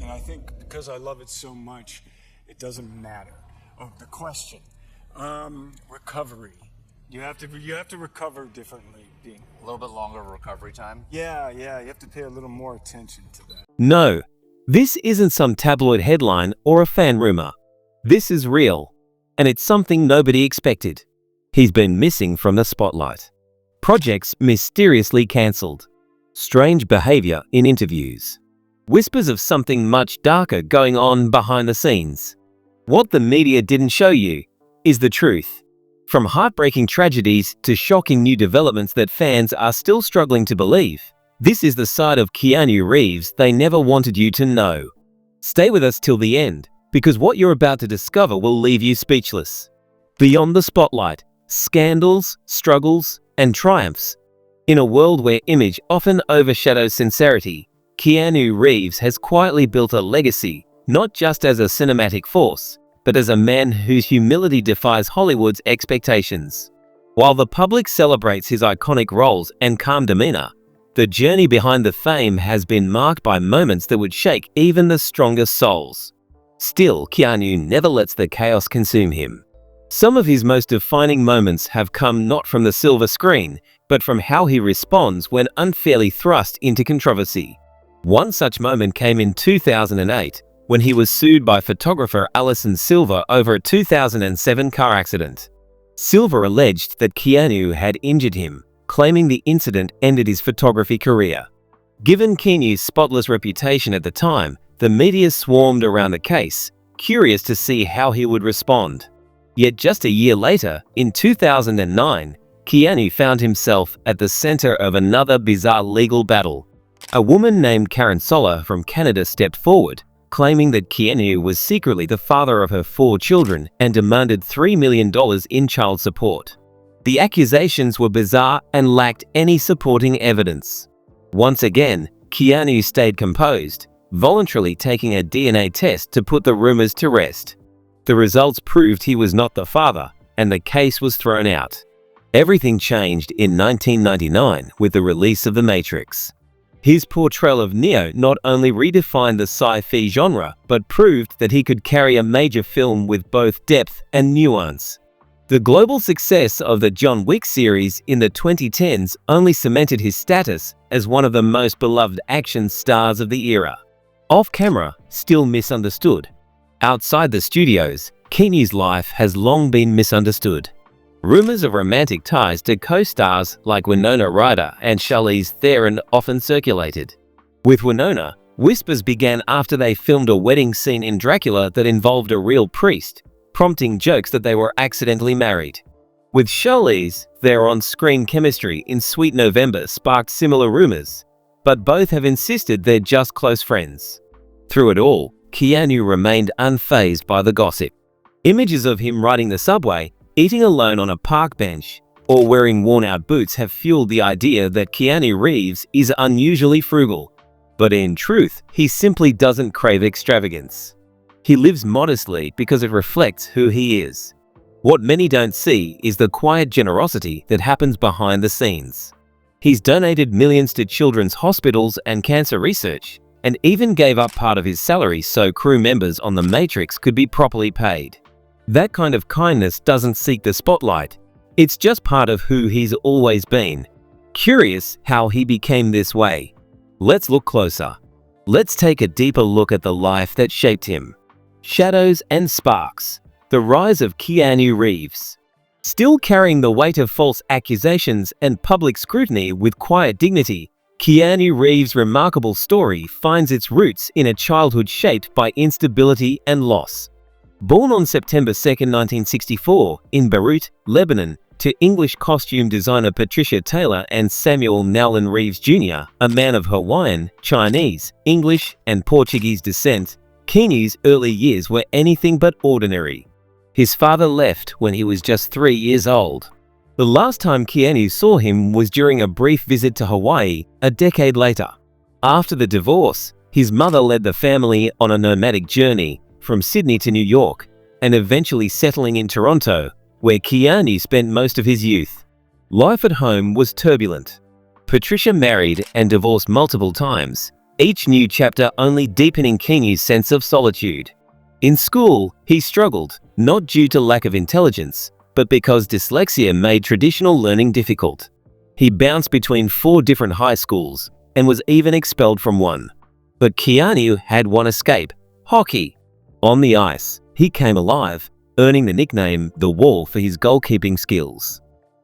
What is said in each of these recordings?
and I think because I love it so much, it doesn't matter. Oh, the question. Recovery. You have to recover differently. Being A little bit longer recovery time? Yeah, you have to pay a little more attention to that. No, this isn't some tabloid headline or a fan rumor. This is real, and it's something nobody expected. He's been missing from the spotlight. Projects mysteriously cancelled. Strange behavior in interviews. Whispers of something much darker going on behind the scenes. What the media didn't show you is the truth. From heartbreaking tragedies to shocking new developments that fans are still struggling to believe, this is the side of Keanu Reeves they never wanted you to know. Stay with us till the end, because what you're about to discover will leave you speechless. Beyond the spotlight, scandals, struggles, and triumphs. In a world where image often overshadows sincerity, Keanu Reeves has quietly built a legacy, not just as a cinematic force, but as a man whose humility defies Hollywood's expectations. While the public celebrates his iconic roles and calm demeanor, the journey behind the fame has been marked by moments that would shake even the strongest souls. Still, Keanu never lets the chaos consume him. Some of his most defining moments have come not from the silver screen, but from how he responds when unfairly thrust into controversy. One such moment came in 2008, when he was sued by photographer Alison Silver over a 2007 car accident. Silver alleged that Keanu had injured him, claiming the incident ended his photography career. Given Keanu's spotless reputation at the time, the media swarmed around the case, curious to see how he would respond. Yet just a year later, in 2009, Keanu found himself at the center of another bizarre legal battle. A woman named Karen Soller from Canada stepped forward, claiming that Keanu was secretly the father of her 4 children and demanded $3 million in child support. The accusations were bizarre and lacked any supporting evidence. Once again, Keanu stayed composed, voluntarily taking a DNA test to put the rumors to rest. The results proved he was not the father, and the case was thrown out. Everything changed in 1999 with the release of The Matrix. His portrayal of Neo not only redefined the sci-fi genre, but proved that he could carry a major film with both depth and nuance. The global success of the John Wick series in the 2010s only cemented his status as one of the most beloved action stars of the era. Off-camera, still misunderstood. Outside the studios, Keanu's life has long been misunderstood. Rumors of romantic ties to co-stars like Winona Ryder and Charlize Theron often circulated. With Winona, whispers began after they filmed a wedding scene in Dracula that involved a real priest, prompting jokes that they were accidentally married. With Charlize, their on-screen chemistry in Sweet November sparked similar rumors, but both have insisted they're just close friends. Through it all, Keanu remained unfazed by the gossip. Images of him riding the subway, eating alone on a park bench, or wearing worn-out boots have fueled the idea that Keanu Reeves is unusually frugal. But in truth, he simply doesn't crave extravagance. He lives modestly because it reflects who he is. What many don't see is the quiet generosity that happens behind the scenes. He's donated millions to children's hospitals and cancer research, and even gave up part of his salary so crew members on The Matrix could be properly paid. That kind of kindness doesn't seek the spotlight. It's just part of who he's always been. Curious how he became this way? Let's look closer. Let's take a deeper look at the life that shaped him. Shadows and sparks. The rise of Keanu Reeves. Still carrying the weight of false accusations and public scrutiny with quiet dignity, Keanu Reeves' remarkable story finds its roots in a childhood shaped by instability and loss. Born on September 2, 1964, in Beirut, Lebanon, to English costume designer Patricia Taylor and Samuel Nowlin Reeves Jr., a man of Hawaiian, Chinese, English, and Portuguese descent, Keanu's early years were anything but ordinary. His father left when he was just 3 years old. The last time Keanu saw him was during a brief visit to Hawaii a decade later. After the divorce, his mother led the family on a nomadic journey from Sydney to New York, and eventually settling in Toronto, where Keanu spent most of his youth. Life at home was turbulent. Patricia married and divorced multiple times, each new chapter only deepening Keanu's sense of solitude. In school, he struggled, not due to lack of intelligence, but because dyslexia made traditional learning difficult. He bounced between 4 different high schools and was even expelled from one. But Keanu had one escape: hockey. On the ice, he came alive, earning the nickname The Wall for his goalkeeping skills.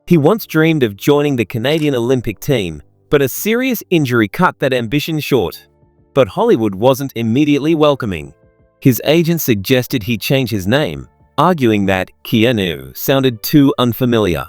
He once dreamed of joining the Canadian Olympic team, but a serious injury cut that ambition short. But Hollywood wasn't immediately welcoming. His agent suggested he change his name, arguing that Keanu sounded too unfamiliar.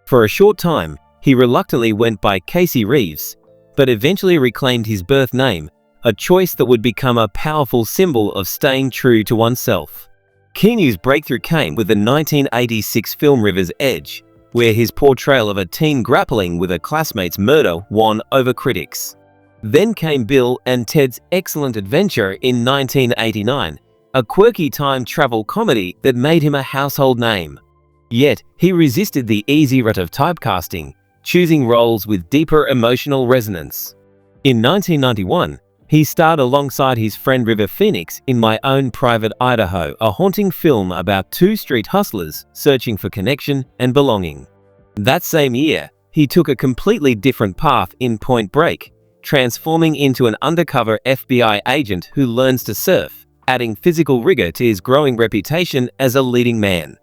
For a short time, he reluctantly went by Keanu Reeves, but eventually reclaimed his birth name, a choice that would become a powerful symbol of staying true to oneself. Keanu's breakthrough came with the 1986 film River's Edge, where his portrayal of a teen grappling with a classmate's murder won over critics. Then came Bill and Ted's Excellent Adventure in 1989, a quirky time travel comedy that made him a household name. Yet, he resisted the easy rut of typecasting, choosing roles with deeper emotional resonance. In 1991, he starred alongside his friend River Phoenix in My Own Private Idaho, a haunting film about 2 street hustlers searching for connection and belonging. That same year, he took a completely different path in Point Break, transforming into an undercover FBI agent who learns to surf, adding physical rigor to his growing reputation as a leading man.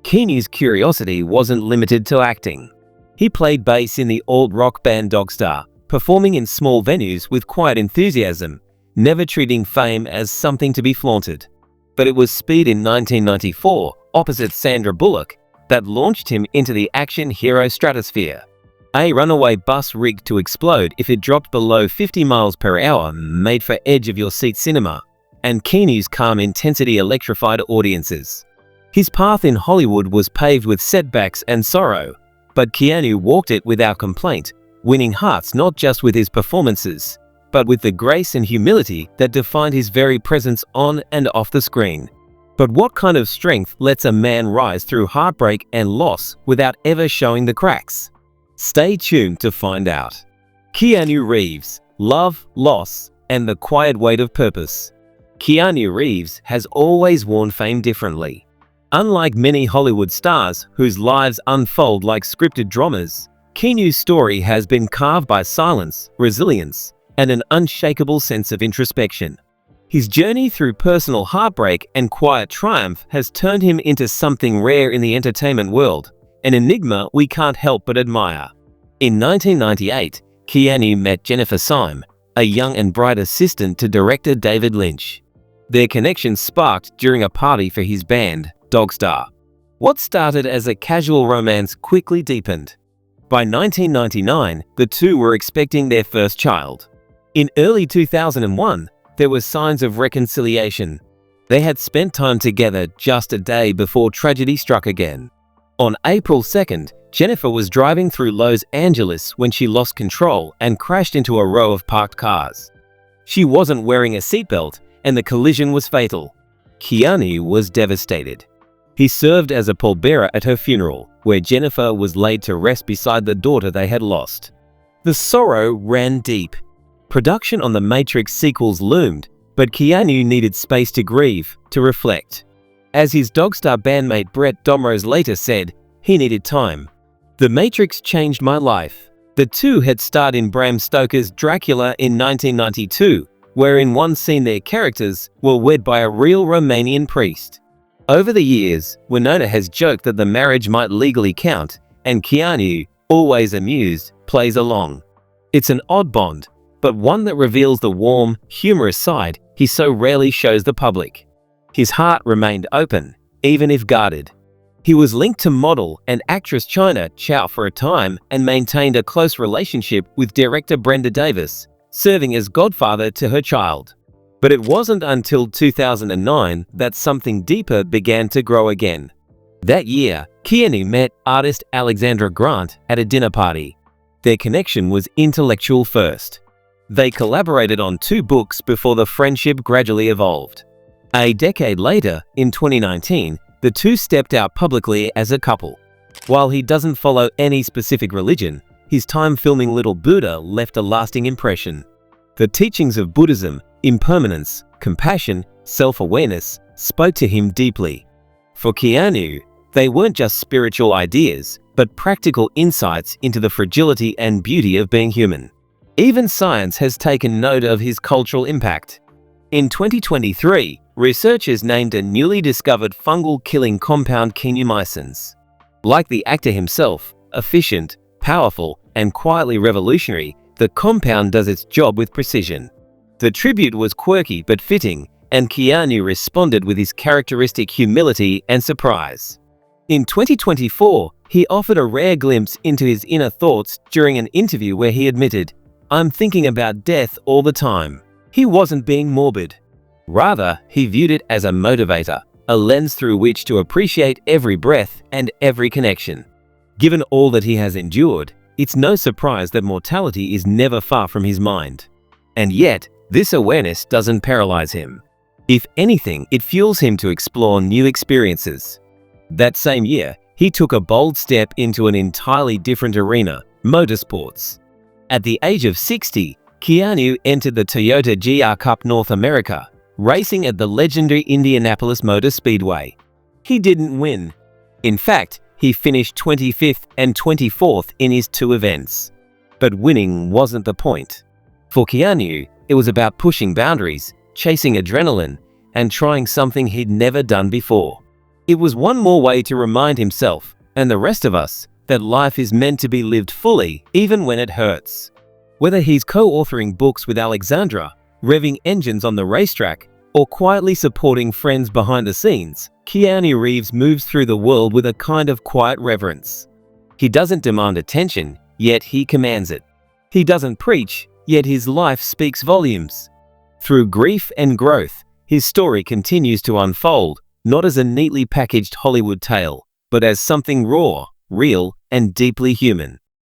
Keanu's curiosity wasn't limited to acting. He played bass in the alt-rock band Dogstar, performing in small venues with quiet enthusiasm, never treating fame as something to be flaunted. But it was Speed in 1994, opposite Sandra Bullock, that launched him into the action hero stratosphere. A runaway bus rigged to explode if it dropped below 50 miles per hour made for edge-of-your-seat cinema, and Keanu's calm intensity electrified audiences. His path in Hollywood was paved with setbacks and sorrow, but Keanu walked it without complaint, winning hearts not just with his performances, but with the grace and humility that defined his very presence on and off the screen. But what kind of strength lets a man rise through heartbreak and loss without ever showing the cracks? Stay tuned to find out. Keanu Reeves, Love, Loss, and the Quiet Weight of Purpose. Keanu Reeves has always worn fame differently. Unlike many Hollywood stars whose lives unfold like scripted dramas, Keanu's story has been carved by silence, resilience, and an unshakable sense of introspection. His journey through personal heartbreak and quiet triumph has turned him into something rare in the entertainment world, an enigma we can't help but admire. In 1998, Keanu met Jennifer Syme, a young and bright assistant to director David Lynch. Their connection sparked during a party for his band, Dogstar. What started as a casual romance quickly deepened. By 1999, the two were expecting their first child. In early 2001, there were signs of reconciliation. They had spent time together just a day before tragedy struck again. On April 2nd, Jennifer was driving through Los Angeles when she lost control and crashed into a row of parked cars. She wasn't wearing a seatbelt, and the collision was fatal. Keanu was devastated. He served as a pallbearer at her funeral, where Jennifer was laid to rest beside the daughter they had lost. The sorrow ran deep. Production on the Matrix sequels loomed, but Keanu needed space to grieve, to reflect. As his Dogstar bandmate Brett Domrose later said, he needed time. The Matrix changed my life. The two had starred in Bram Stoker's Dracula in 1992, where in one scene their characters were wed by a real Romanian priest. Over the years, Winona has joked that the marriage might legally count, and Keanu, always amused, plays along. It's an odd bond, but one that reveals the warm, humorous side he so rarely shows the public. His heart remained open, even if guarded. He was linked to model and actress China Chow for a time and maintained a close relationship with director Brenda Davis, serving as godfather to her child. But it wasn't until 2009 that something deeper began to grow again. That year, Keanu met artist Alexandra Grant at a dinner party. Their connection was intellectual first. They collaborated on 2 books before the friendship gradually evolved. A decade later, in 2019, the two stepped out publicly as a couple. While he doesn't follow any specific religion, his time filming Little Buddha left a lasting impression. The teachings of Buddhism, impermanence, compassion, self-awareness, spoke to him deeply. For Keanu, they weren't just spiritual ideas, but practical insights into the fragility and beauty of being human. Even science has taken note of his cultural impact. In 2023, researchers named a newly discovered fungal killing compound Keanu. Like the actor himself, efficient, powerful, and quietly revolutionary, the compound does its job with precision. The tribute was quirky but fitting, and Keanu responded with his characteristic humility and surprise. In 2024, he offered a rare glimpse into his inner thoughts during an interview where he admitted, "I'm thinking about death all the time." He wasn't being morbid. Rather, he viewed it as a motivator, a lens through which to appreciate every breath and every connection. Given all that he has endured, it's no surprise that mortality is never far from his mind. And yet, this awareness doesn't paralyze him. If anything, it fuels him to explore new experiences. That same year, he took a bold step into an entirely different arena, motorsports. At the age of 60, Keanu entered the Toyota GR Cup North America, racing at the legendary Indianapolis Motor Speedway. He didn't win. In fact, he finished 25th and 24th in his two events. But winning wasn't the point. For Keanu, it was about pushing boundaries, chasing adrenaline, and trying something he'd never done before. It was one more way to remind himself, and the rest of us, that life is meant to be lived fully, even when it hurts. Whether he's co-authoring books with Alexandra, revving engines on the racetrack, or quietly supporting friends behind the scenes, Keanu Reeves moves through the world with a kind of quiet reverence. He doesn't demand attention, yet he commands it. He doesn't preach, yet his life speaks volumes. Through grief and growth, his story continues to unfold, not as a neatly packaged Hollywood tale, but as something raw, real, and deeply human.